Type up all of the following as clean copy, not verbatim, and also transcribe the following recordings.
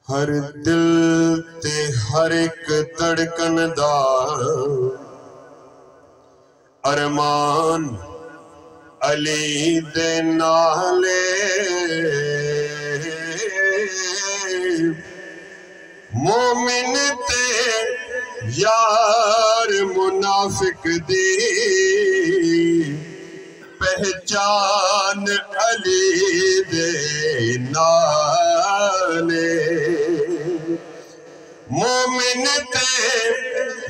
ہر دل تے ہر ایک دھڑکن دا ارمان علی دے نالے مومن تے یار منافق دی پہچان علی دے نالے مومن تے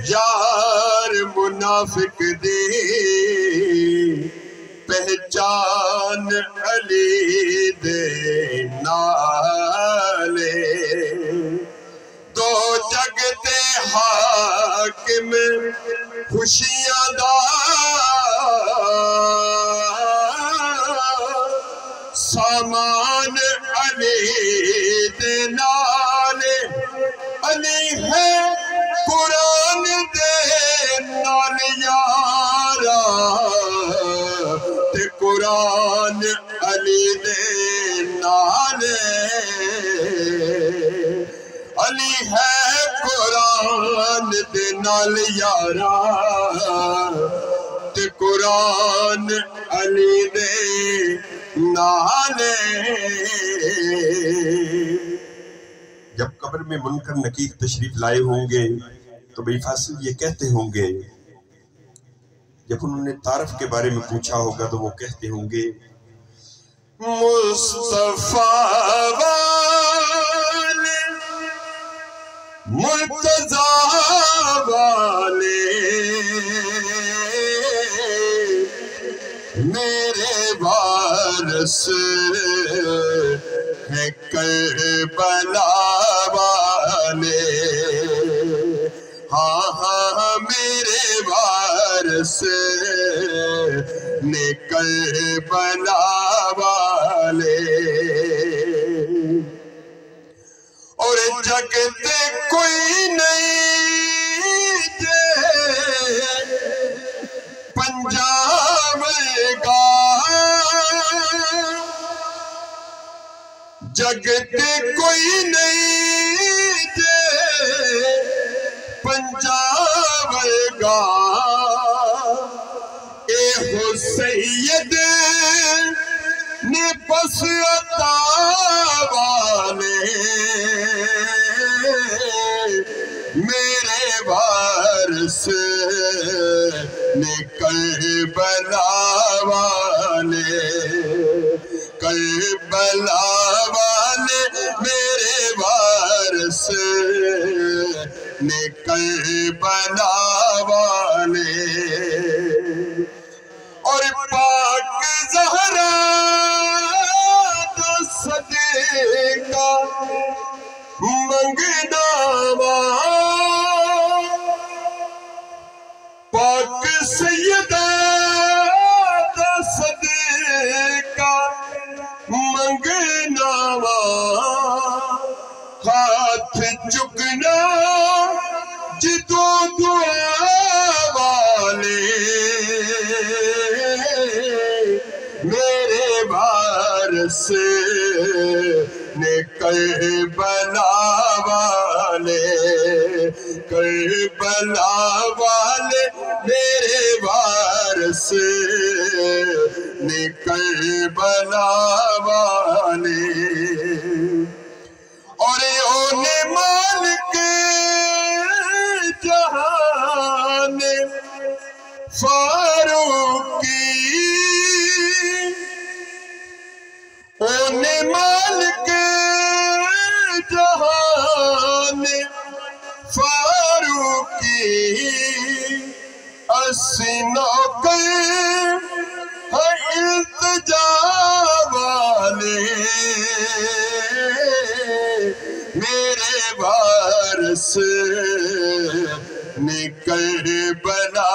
یار منافق دی پہچان علی دے نالے دو جگ دے حاکم خوشیاں دا سامان علی دے نالے علی ہے قرآن دے نال یارا تے قرآن علی دے نالے علی ہے قرآن دے نال یارا تے قرآن علی دے نالے جب قبر میں منکر نکیر تشریف لائے ہوں گے تو بھئی فاصل یہ کہتے ہوں گے جب انہوں نے تعارف کے بارے میں پوچھا ہوگا تو وہ کہتے ہوں گے مصطفیٰ والے مرتضیٰ والے میرے وارث ہیں کربلا والے ہاں ہاں میرے وارث نے کربلا والے اور جگتے کوئی نہیں جے پنجاب گا جگتے کوئی نہیں جے پنجاب گا اے ہو سید نے پس عطا والے میرے وارث نے کربلا والے کربلا والے میرے وارث نے کربلا والے اور پاک زہرا دا صدیقہ منگنا پاک سیدہ دا صدیقہ منگنا ہاتھ چکنا جدو دعا والے میرے وارث نے کربلا والے کربلا والے میرے وارث نے کربلا والے اور اونے مالک جہان فاروقی اونے مالک جہان فاروقی اسی نوکر ہیں التجا والے میرے وارث نے کربلا